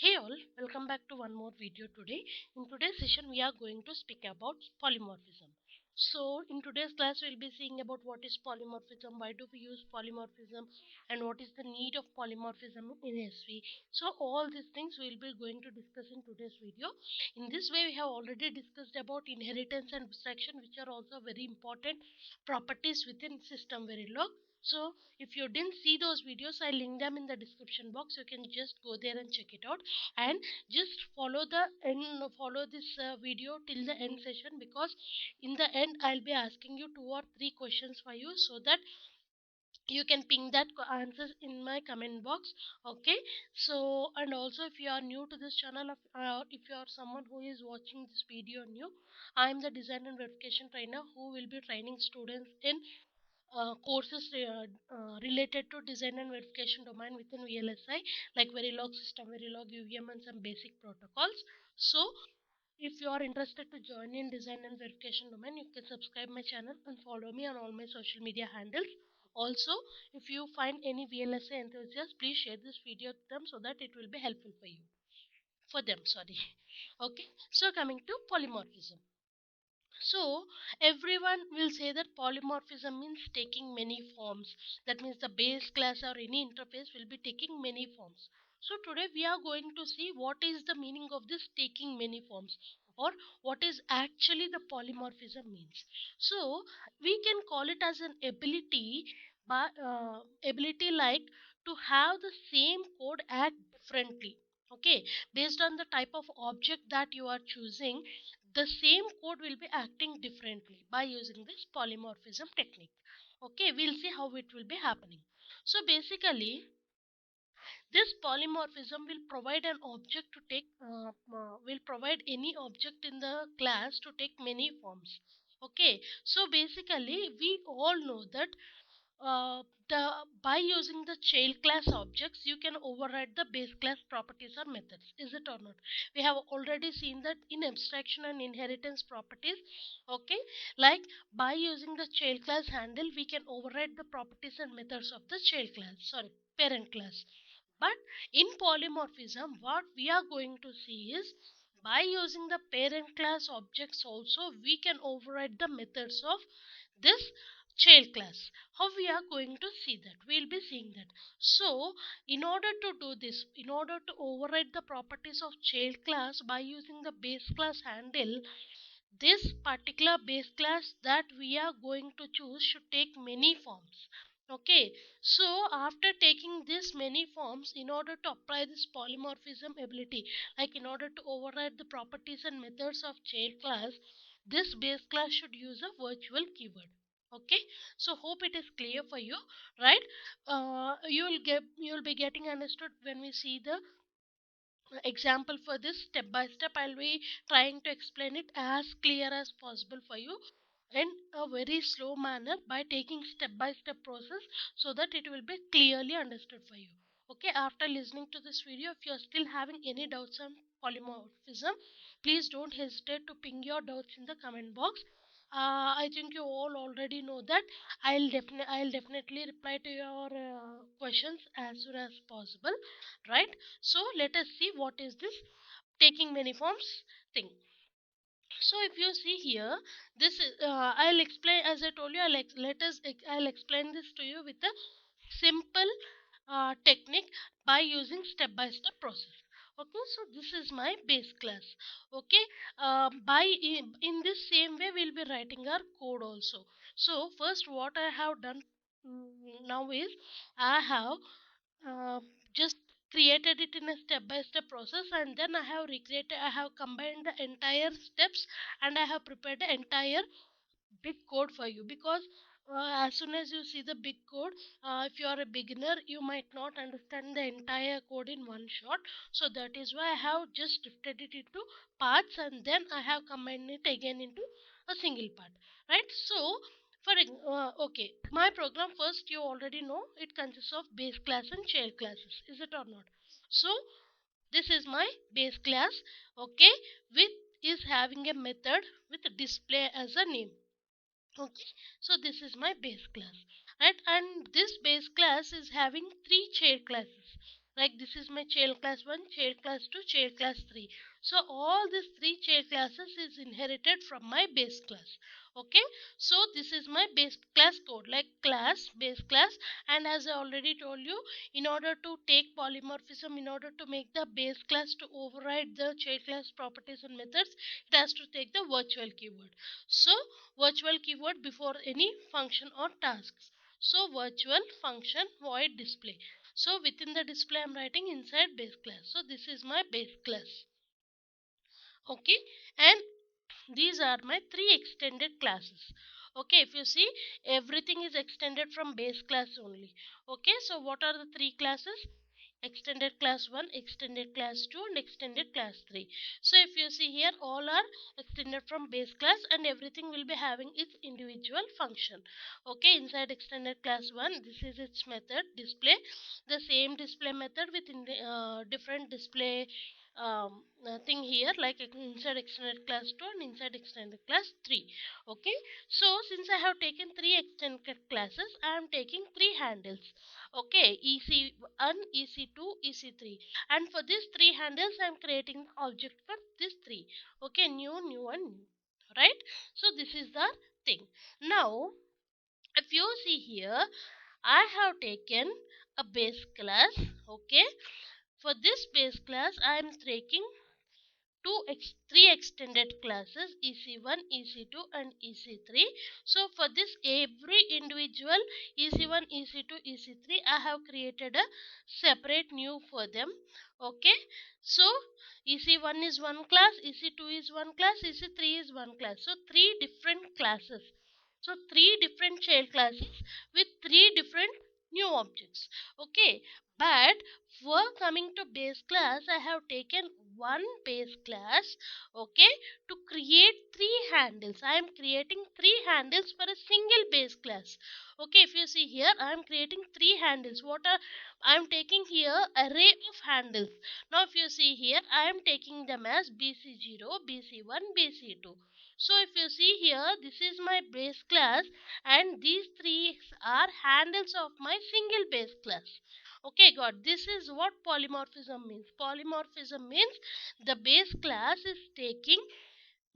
Hey all, welcome back to one more video today. In today's session, we are going to speak about polymorphism. So, in today's class, we'll be seeing about what is polymorphism, why do we use polymorphism, and what is the need of polymorphism in SV. So, all these things we'll be going to discuss in today's video. In this way, we have already discussed about inheritance and abstraction, which are also very important properties within Systemverilog. So if you didn't see those videos, I'll link them in the description box. You can just go there and check it out, and just follow this video till the end session, because in the end I'll be asking you 2 or 3 questions for you, so that you can ping that answers in my comment box. Okay, so and also if you are new to this channel, if you are someone who is watching this video new, I am the design and verification trainer who will be training students in courses related to design and verification domain within VLSI, like Verilog, System Verilog, UVM, and some basic protocols. So, if you are interested to join in design and verification domain, you can subscribe my channel and follow me on all my social media handles. Also, if you find any VLSI enthusiasts, please share this video to them so that it will be helpful for you. For them, sorry. Okay. So coming to polymorphism. So, everyone will say that polymorphism means taking many forms. That means the base class or any interface will be taking many forms. So, today we are going to see what is the meaning of this taking many forms, or what is actually the polymorphism means. So, we can call it as an ability, ability like to have the same code act differently. Okay, based on the type of object that you are choosing, the same code will be acting differently by using this polymorphism technique. Okay, we'll see how it will be happening. So basically, this polymorphism will provide an object to take will provide any object in the class to take many forms. Okay, so basically we all know that the by using the child class objects, you can override the base class properties or methods. Is it or not? We have already seen that in abstraction and inheritance properties. Okay, like by using the child class handle, we can override the properties and methods of the child class, sorry, parent class. But in polymorphism, what we are going to see is, by using the parent class objects also, we can override the methods of this child class. How we are going to see that? We'll be seeing that. So, in order to do this, in order to override the properties of child class by using the base class handle, this particular base class that we are going to choose should take many forms. Okay, so after taking this many forms, in order to apply this polymorphism ability, like in order to override the properties and methods of child class, this base class should use a virtual keyword. Okay, so hope it is clear for you, right? You'll be getting understood when we see the example for this. Step by step I'll be trying to explain it as clear as possible for you in a very slow manner, by taking step by step process, so that it will be clearly understood for you. Okay, after listening to this video, if you're still having any doubts on polymorphism, please don't hesitate to ping your doubts in the comment box. I think you all already know that I'll definitely reply to your questions as soon as possible, right? So let us see what is this taking many forms thing. So if you see here, this is I'll explain, as I told you. I'll explain this to you with a simple technique by using step by step process. Okay, so this is my base class. Okay, in this same way we'll be writing our code also. So first what I have done now is, I have uh, just created it in a step by step process, and then I have combined the entire steps, and I have prepared the entire big code for you, because as soon as you see the big code, if you are a beginner, you might not understand the entire code in one shot. So that is why I have just drifted it into parts, and then I have combined it again into a single part, right? So okay, my program, first you already know, it consists of base class and child classes. Is it or not? So this is my base class. Okay, with is having a method with display as a name. Okay, so this is my base class, right? And this base class is having three child classes. Like this is my child class 1, child class 2, child class 3. So all these three child classes is inherited from my base class. Okay, so this is my base class code, like class, base class. And as I already told you, in order to take polymorphism, in order to make the base class to override the child class properties and methods, it has to take the virtual keyword. So virtual keyword before any function or tasks. So virtual function void display. So within the display I'm writing inside base class. So this is my base class. Okay, and these are my three extended classes. Okay, if you see, everything is extended from base class only. Okay, so what are the three classes? Extended class 1, extended class 2, and extended class 3. So if you see here, all are extended from base class, and everything will be having its individual function. Okay, inside extended class 1, this is its method display. The same display method with different display thing here, like inside extended class 2 and inside extended class 3. Okay, so since I have taken three extended classes, I am taking three handles. Okay, ec1, ec2, ec3, and for these three handles I am creating object for these three. Okay, new, new, and new, right? So this is the thing. Now if you see here, I have taken a base class. Okay, for this base class I am taking three extended classes, ec1, ec2, and ec3. So for this every individual ec1, ec2, ec3, I have created a separate new for them. Okay, so ec1 is one class, ec2 is one class, ec3 is one class. So three different classes. So three different child classes with three different new objects. Okay, but for coming to base class, I have taken one base class. Okay, to create three handles. I am creating three handles for a single base class. Okay, if you see here, I am creating three handles. What are I am taking here array of handles. Now if you see here, I am taking them as bc0, bc1, bc2. So if you see here, this is my base class, and these three are handles of my single base class. Okay, got. This is what polymorphism means. Polymorphism means the base class is taking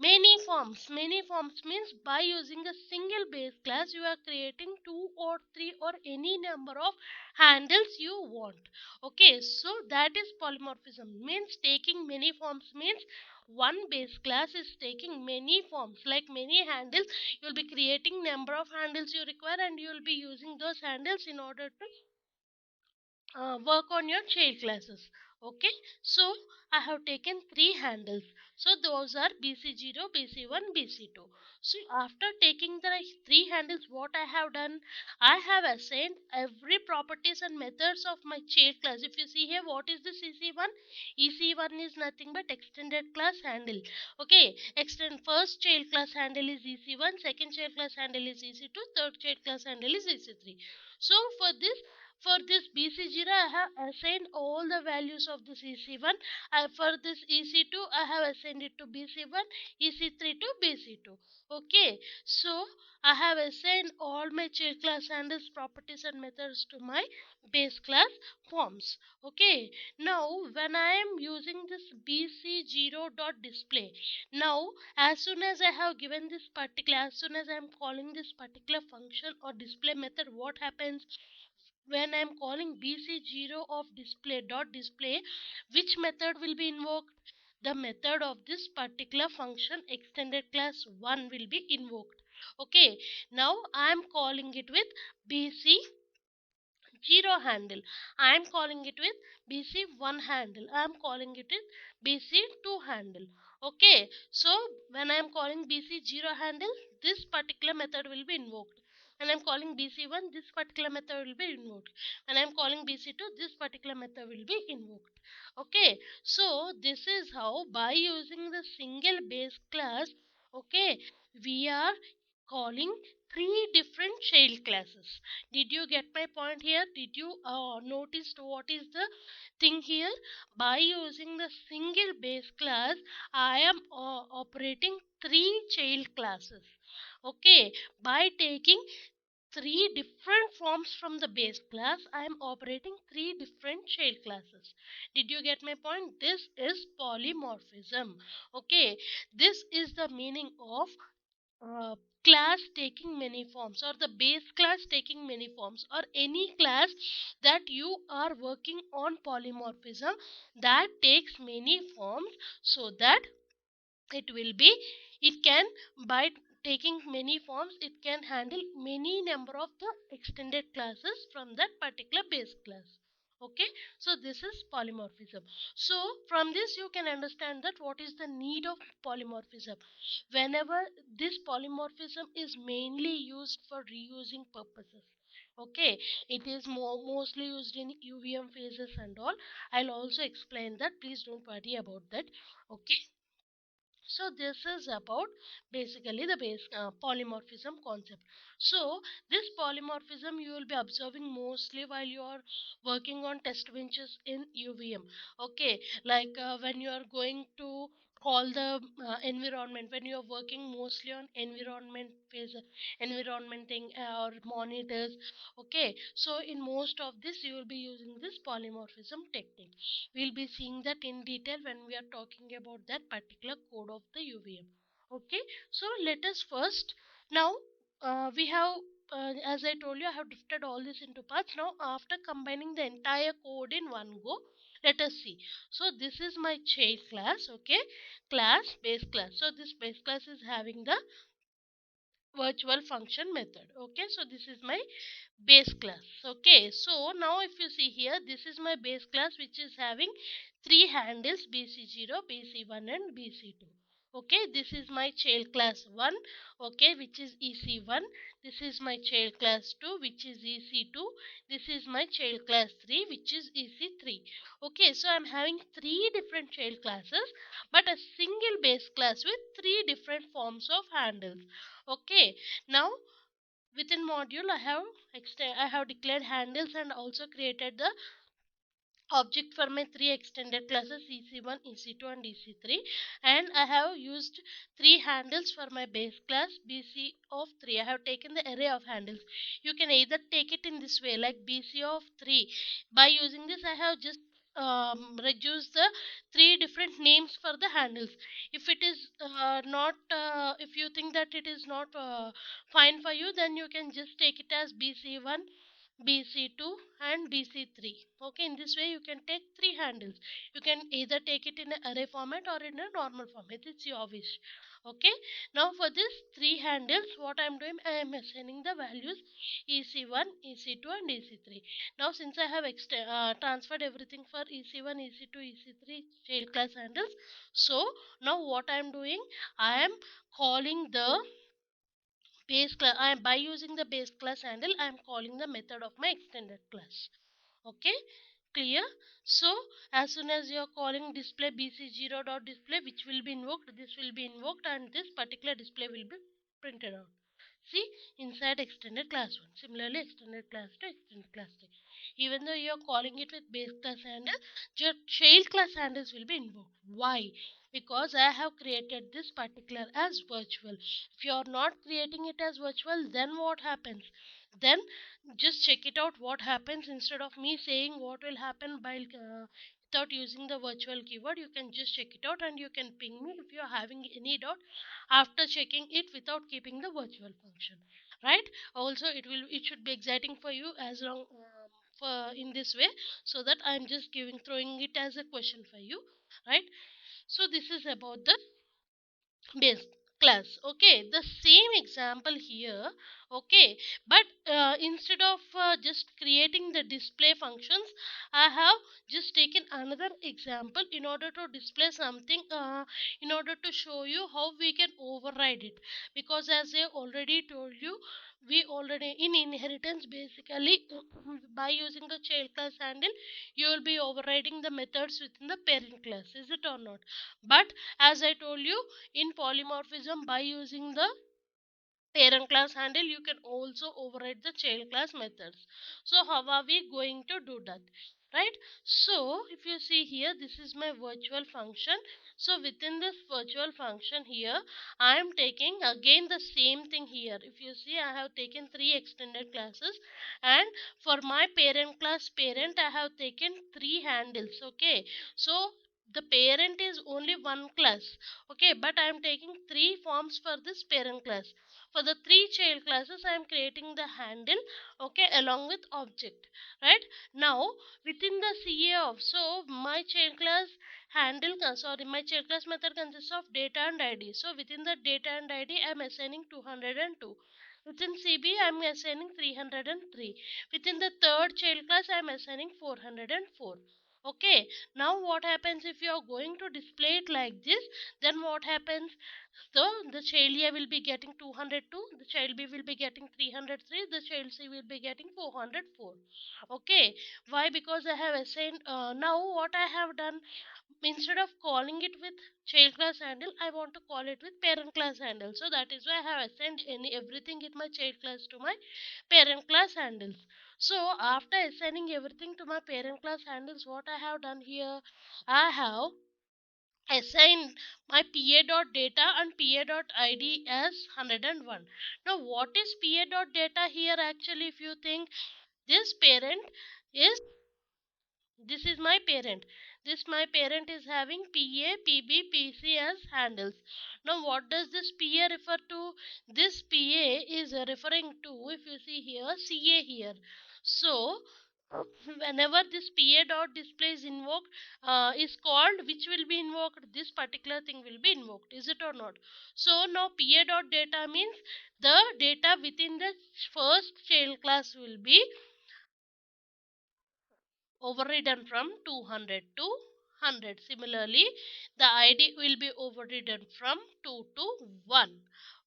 many forms. Many forms means by using a single base class, you are creating two or three or any number of handles you want. Okay, so that is polymorphism. Means taking many forms means one base class is taking many forms, like many handles. You will be creating number of handles you require, and you will be using those handles in order to work on your child classes. Okay, so I have taken three handles. So those are bc0, bc1, bc2. So after taking the three handles, what I have done, I have assigned every properties and methods of my child class. If you see here, what is this ec1? Ec1 is nothing but extended class handle. Okay, extend first child class handle is ec1, second child class handle is ec2, third child class handle is ec3. So for this BC0, I have assigned all the values of this EC1. For this EC2, I have assigned it to BC1, EC3 to BC2. Okay, so I have assigned all my child class handles, properties, and methods to my base class forms. Okay, now when I am using this BC0.display, now as soon as I have given this particular, as soon as I am calling this particular function or display method, what happens? When I am calling bc0 of display, which method will be invoked? The method of this particular function extended class 1 will be invoked. Okay, now I am calling it with bc0 handle. I am calling it with bc1 handle. I am calling it with bc2 handle. Okay, so when I am calling bc0 handle, this particular method will be invoked. And I'm calling bc1, this particular method will be invoked. And I'm calling bc2, this particular method will be invoked. Okay, so this is how, by using the single base class, okay, we are calling three different child classes. Did you get my point here? Did you notice what is the thing here? By using the single base class, I am operating three child classes. Okay, by taking three different forms from the base class, I am operating three different child classes. Did you get my point? This is polymorphism. Okay, this is the meaning of uh, class taking many forms, or the base class taking many forms, or any class that you are working on polymorphism that takes many forms, so that it will be, it can, by taking many forms, it can handle many number of the extended classes from that particular base class. Okay, so this is polymorphism. So from this you can understand that what is the need of polymorphism. Whenever this polymorphism is mainly used for reusing purposes. Okay, it is mostly used in UVM phases and all. I'll also explain that, please don't worry about that. Okay, so this is about basically the base polymorphism concept. So this polymorphism you will be observing mostly while you are working on test benches in UVM. Okay, like when you are going to call the environment, when you are working mostly on environment phase, environmenting or monitors. Okay, so in most of this you will be using this polymorphism technique. We'll be seeing that in detail when we are talking about that particular code of the UVM. Okay, so let us first now we have as I told you, I have drifted all this into parts. Now after combining the entire code in one go, let us see. So this is my child class. Okay, class, base class. So this base class is having the virtual function method. Okay, so this is my base class. Okay, so now if you see here, this is my base class which is having three handles, bc0, bc1 and bc2. Okay, this is my child class 1. Okay, which is ec1. This is my child class 2, which is ec2. This is my child class 3, which is ec3. Okay, so I'm having three different child classes, but a single base class with three different forms of handles. Okay, now within module I have declared handles and also created the object for my three extended classes ec1, ec2 and ec3, and I have used three handles for my base class bc of 3. I have taken the array of handles. You can either take it in this way, like bc of 3. By using this I have just reduced the three different names for the handles. If it is not if you think that it is not fine for you, then you can just take it as bc1, BC2 and BC3. Okay, in this way you can take three handles. You can either take it in an array format or in a normal format. It's your wish. Okay, now for this three handles, what I am doing, I am assigning the values EC1, EC2 and EC3. Now since I have transferred everything for EC1, EC2, EC3 child class handles, so now what I am doing, I am calling the base class. I am, by using the base class handle, I am calling the method of my extended class. Okay, clear? So as soon as you are calling display bc0 dot display, which will be invoked, this will be invoked and this particular display will be printed out. See, inside extended class 1. Similarly, extended class 2, extended class 3. Even though you are calling it with base class handle, your child class handles will be invoked. Why? Because I have created this particular as virtual. If you are not creating it as virtual, then what happens? Then just check it out what happens. Instead of me saying what will happen by without using the virtual keyword, you can just check it out and you can ping me if you are having any doubt after checking it without keeping the virtual function, right? Also it should be exciting for you as long for in this way, so that I'm just throwing it as a question for you, right? So this is about the base class. Okay, the same example here. Okay, but instead of just creating the display functions, I have just taken another example in order to display something, in order to show you how we can override it. Because as I already told you, we already in inheritance basically by using the child class handle, you will be overriding the methods within the parent class, is it or not? But as I told you, in polymorphism, by using the parent class handle, you can also override the child class methods. So how are we going to do that? right? So if you see here, this is my virtual function. So within this virtual function here, I am taking again the same thing here. If you see, I have taken three extended classes, and for my parent class parent I have taken three handles. Okay, so the parent is only one class. Okay, but I am taking three forms for this parent class. For the three child classes I am creating the handle, okay, along with object, right? Now within the ca of, so my child class handle sorry my child class method consists of data and id. So within the data and id I am assigning 202. Within cb I am assigning 303. Within the third child class I am assigning 404. Okay, now what happens if you are going to display it like this? Then what happens? So the child A will be getting 202, the child B will be getting 303, the child C will be getting 404. Okay, why? Because I have assigned. Now what I have done, instead of calling it with child class handle, I want to call it with parent class handle. So that is why I have assigned everything in my child class to my parent class handles. So after assigning everything to my parent class handles, what I have done here, I have assign my pa.data and pa.id as 101. Now what is pa.data here? Actually, if you think, this parent is, this is my parent, this my parent is having pa, pb, pc as handles. Now what does this pa refer to? This pa is referring to, if you see here, ca here. So whenever this pa dot display is invoked, is called, which will be invoked, this particular thing will be invoked, is it or not? So now pa dot data means the data within the first child class will be overridden from 200 to 100. Similarly, the id will be overridden from 2 to 1.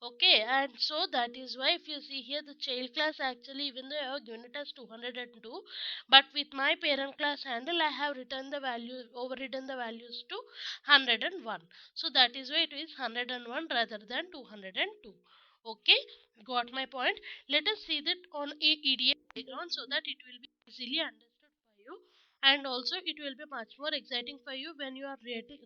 Okay, and so that is why if you see here, the child class actually, even though I have given it as 202, but with my parent class handle I have written the value, overridden the values to 101. So that is why it is 101 rather than 202. Okay, got my point? Let us see that on a eda background so that it will be easily understood by you, and also it will be much more exciting for you when you are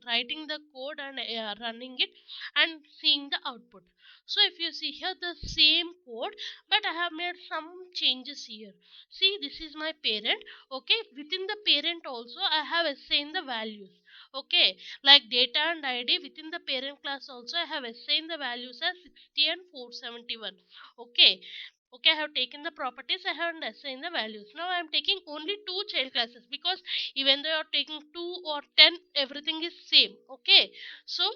writing the code and running it and seeing the output. So if you see here, the same code, but I have made some changes here. See, this is my parent. Okay, within the parent also I have assigned the values. Okay, like data and id, within the parent class also I have assigned the values as 60 and 471. Okay, okay, I have taken the properties, I have assigned the values. Now I am taking only two child classes, because even though you are taking 2 or 10, everything is same. Okay, so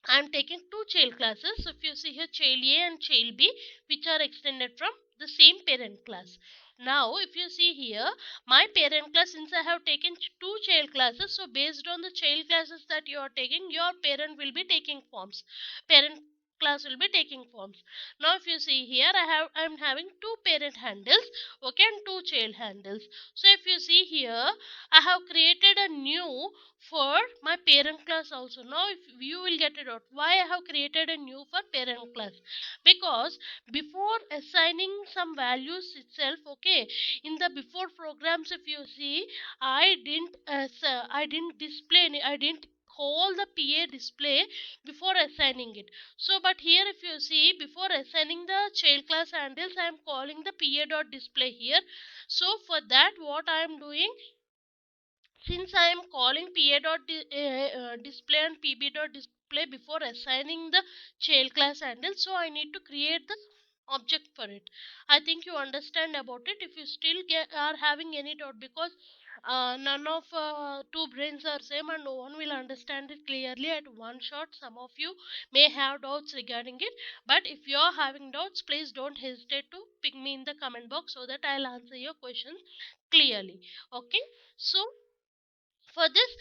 I am taking two child classes. So if you see here, child A and child B, which are extended from the same parent class. Now if you see here, my parent class, since I have taken two child classes, so based on the child classes that you are taking, your parent will be taking forms. Parent class will be taking forms. Now if you see here, I'm having two parent handles, okay, and two child handles. So if you see here, I have created a new for my parent class also. Now if you will get it out, why I have created a new for parent class, because before assigning some values itself, okay, in the before programs, if you see, I didn't display any, I didn't call the pa display before assigning it. So but here if you see, before assigning the child class handles, I am calling the pa dot display here. So for that, what I am doing, since I am calling display and pb dot display before assigning the child class handle, so I need to create the object for it. I think you understand about it. If you still are having any doubt, because none of two brains are same and no one will understand it clearly at one shot. Some of you may have doubts regarding it, but if you are having doubts, please don't hesitate to ping me in the comment box so that I'll answer your questions clearly. Okay, so for this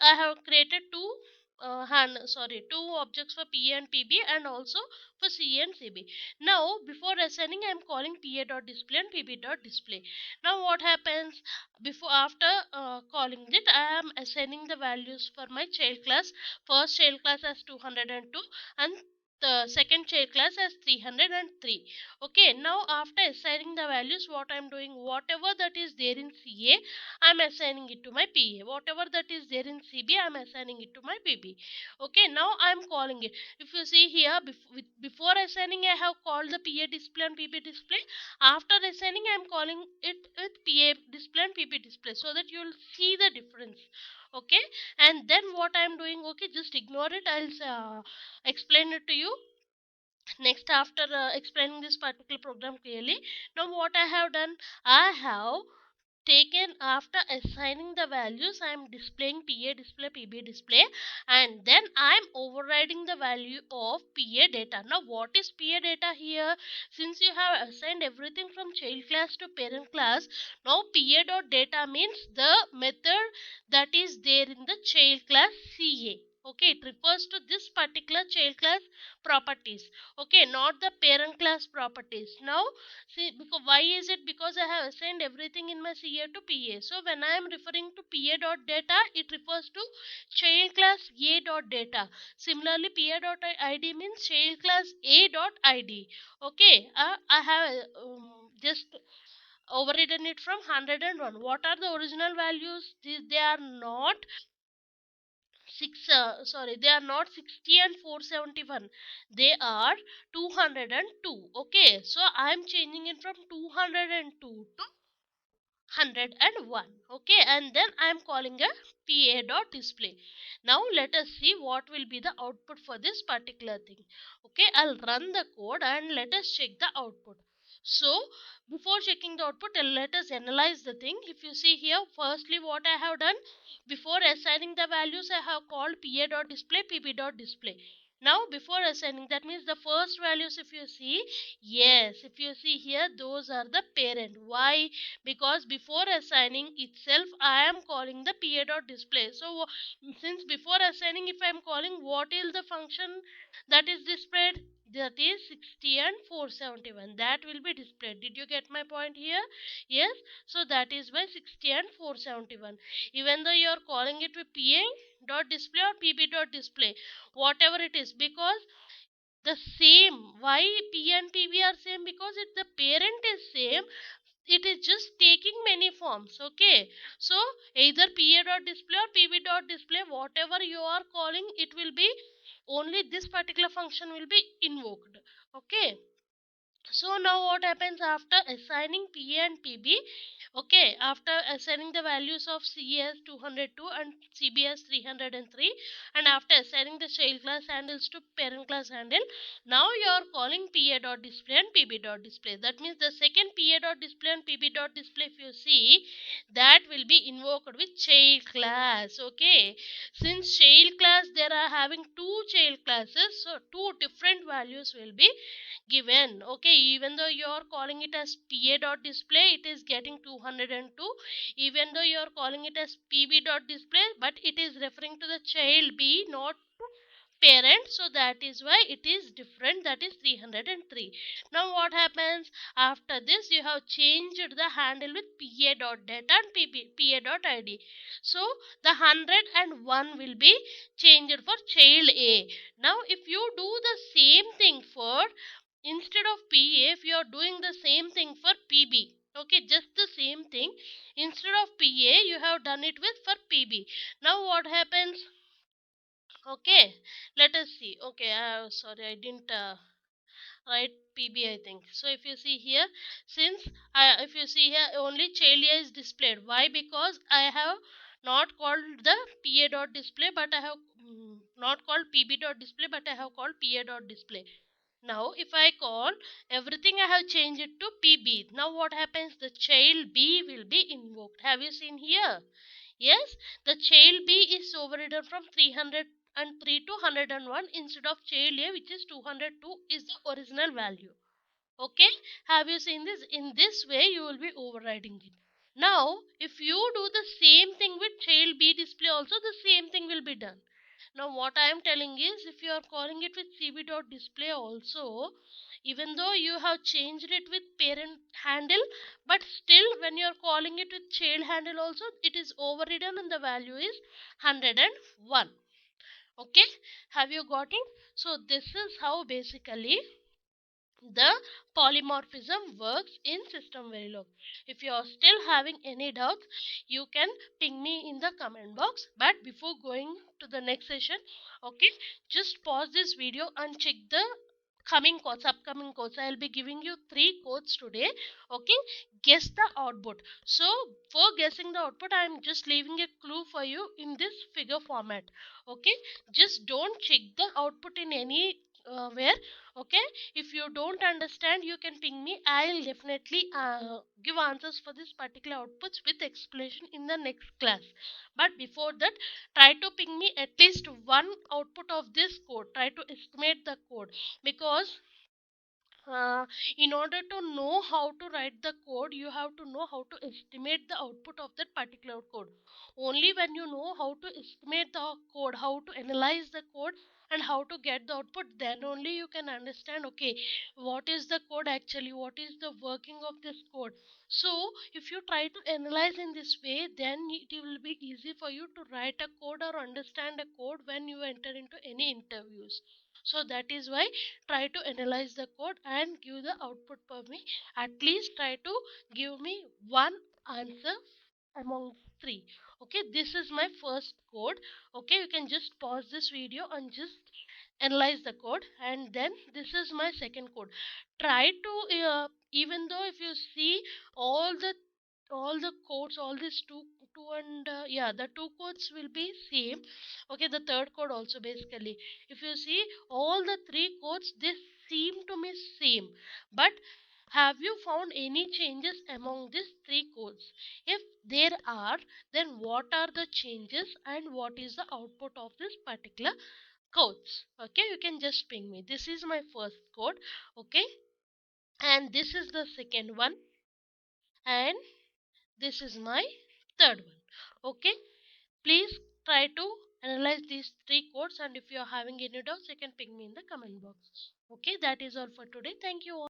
I have created two objects for pa and pb, and also for ca and cb. Now before assigning, I am calling pa dot display and pb dot display. Now what happens, before after calling it, I am assigning the values for my child class. First child class as 202 and the second child class as 303. Okay, now after assigning the values, what I'm doing, whatever that is there in CA, I'm assigning it to my PA. Whatever that is there in CB, I'm assigning it to my PB. Okay, now I'm calling it. If you see here, before assigning, I have called the PA display and PB display. After assigning, I'm calling it with PA display and PB display, so that you'll see the difference. Okay, and then what I'm doing, okay, just ignore it. I'll explain it to you next after explaining this particular program clearly. Now what I have done, I have taken, after assigning the values, I am displaying PA display, PB display, and then I am overriding the value of PA data. Now what is PA data here? Since you have assigned everything from child class to parent class, now PA dot data means the method that is there in the child class CA. Okay, it refers to this particular child class properties. Okay, not the parent class properties. Now see, because why is it? Because I have assigned everything in my CA to PA. So when I am referring to PA dot data, it refers to child class A dot data. Similarly, PA dot ID means child class A dot ID. Okay, I have just overridden it from 101. What are the original values? They are not they are not 60 and 471, they are 202. Okay, so I am changing it from 202 to 101. Okay, and then I am calling a PA dot display. Now let us see what will be the output for this particular thing. Okay, I'll run the code and let us check the output. So before checking the output, let us analyze the thing. If you see here, firstly what I have done, before assigning the values, I have called PA dot display, PB dot display. Now before assigning, that means the first values, if you see, yes, if you see here, those are the parent. Why? Because before assigning itself, I am calling the PA dot display. So since before assigning, if I am calling, what is the function that is displayed? That is 60 and 471, that will be displayed. Did you get my point here? Yes, so that is by 60 and 471. Even though you are calling it with PA dot display or PB dot display, whatever it is, because the same, why P and PB are same? Because it the parent is same, it is just taking many forms. Okay, so either PA dot display or PB dot display, whatever you are calling, it will be only this particular function will be invoked. Okay, so now what happens after assigning PA and PB? Okay, after assigning the values of CA as 202 and CB as 303, and after assigning the child class handles to parent class handle, now you are calling PA dot display and PB dot display. That means the second PA dot display and PB dot display, if you see, that will be invoked with child class. Okay, since child class, there are having two child classes, so two different values will be given. Okay, even though you are calling it as PA dot display, it is getting 202. Even though you are calling it as PB dot display, but it is referring to the child B, not parent, so that is why it is different, that is 303. Now what happens after this, you have changed the handle with PA dot data and PA dot ID. So the 101 will be changed for child A. Now if you do the same thing for, instead of PA, if you are doing the same thing for PB, okay, just the same thing, instead of PA you have done it with for PB. Now what happens? Okay, let us see. Okay, sorry, I didn't write PB, I think. So if you see here, since if you see here, only child A is displayed. Why? Because I have not called the PA dot display, but I have not called PB dot display, but I have called PA dot display. Now if I call everything, I have changed it to PB. Now what happens? The child B will be invoked. Have you seen here? Yes, the child B is overridden from 303 to 101 instead of child A, which is 202 is the original value. Okay, have you seen this? In this way you will be overriding it. Now if you do the same thing with child B display also, the same thing will be done. Now what I am telling is, if you are calling it with CB dot display also, even though you have changed it with parent handle, but still when you are calling it with child handle also, it is overridden and the value is 101. Okay, have you got it? So this is how basically the polymorphism works in Systemverilog. If you are still having any doubts, you can ping me in the comment box. But before going to the next session, okay, just pause this video and check the upcoming codes. I'll be giving you 3 codes today. Okay, guess the output. So for guessing the output, I'm just leaving a clue for you in this figure format. Okay, just don't check the output in any where. Okay, if you don't understand, you can ping me. I'll definitely give answers for this particular outputs with explanation in the next class. But before that, try to ping me at least one output of this code. Try to estimate the code, because uh, in order to know how to write the code, you have to know how to estimate the output of that particular code. Only when you know how to estimate the code, how to analyze the code, and how to get the output, then only you can understand, okay, what is the code actually, what is the working of this code. So if you try to analyze in this way, then it will be easy for you to write a code or understand a code when you enter into any interviews. So that is why try to analyze the code and give the output for me. At least try to give me one answer among three. Okay, this is my first code. Okay, you can just pause this video and just analyze the code. And then this is my second code. Try to even though if you see all the codes, all these two and yeah, the two codes will be same. Okay, the third code also basically, if you see all the three codes, they seem to me same. But have you found any changes among these three codes? If there are, then what are the changes and what is the output of this particular codes? Okay, you can just ping me. This is my first code. Okay, and this is the second one, and this is my third one. Okay, please try to analyze these three codes, and if you are having any doubts, you can ping me in the comment box. Okay, that is all for today. Thank you all.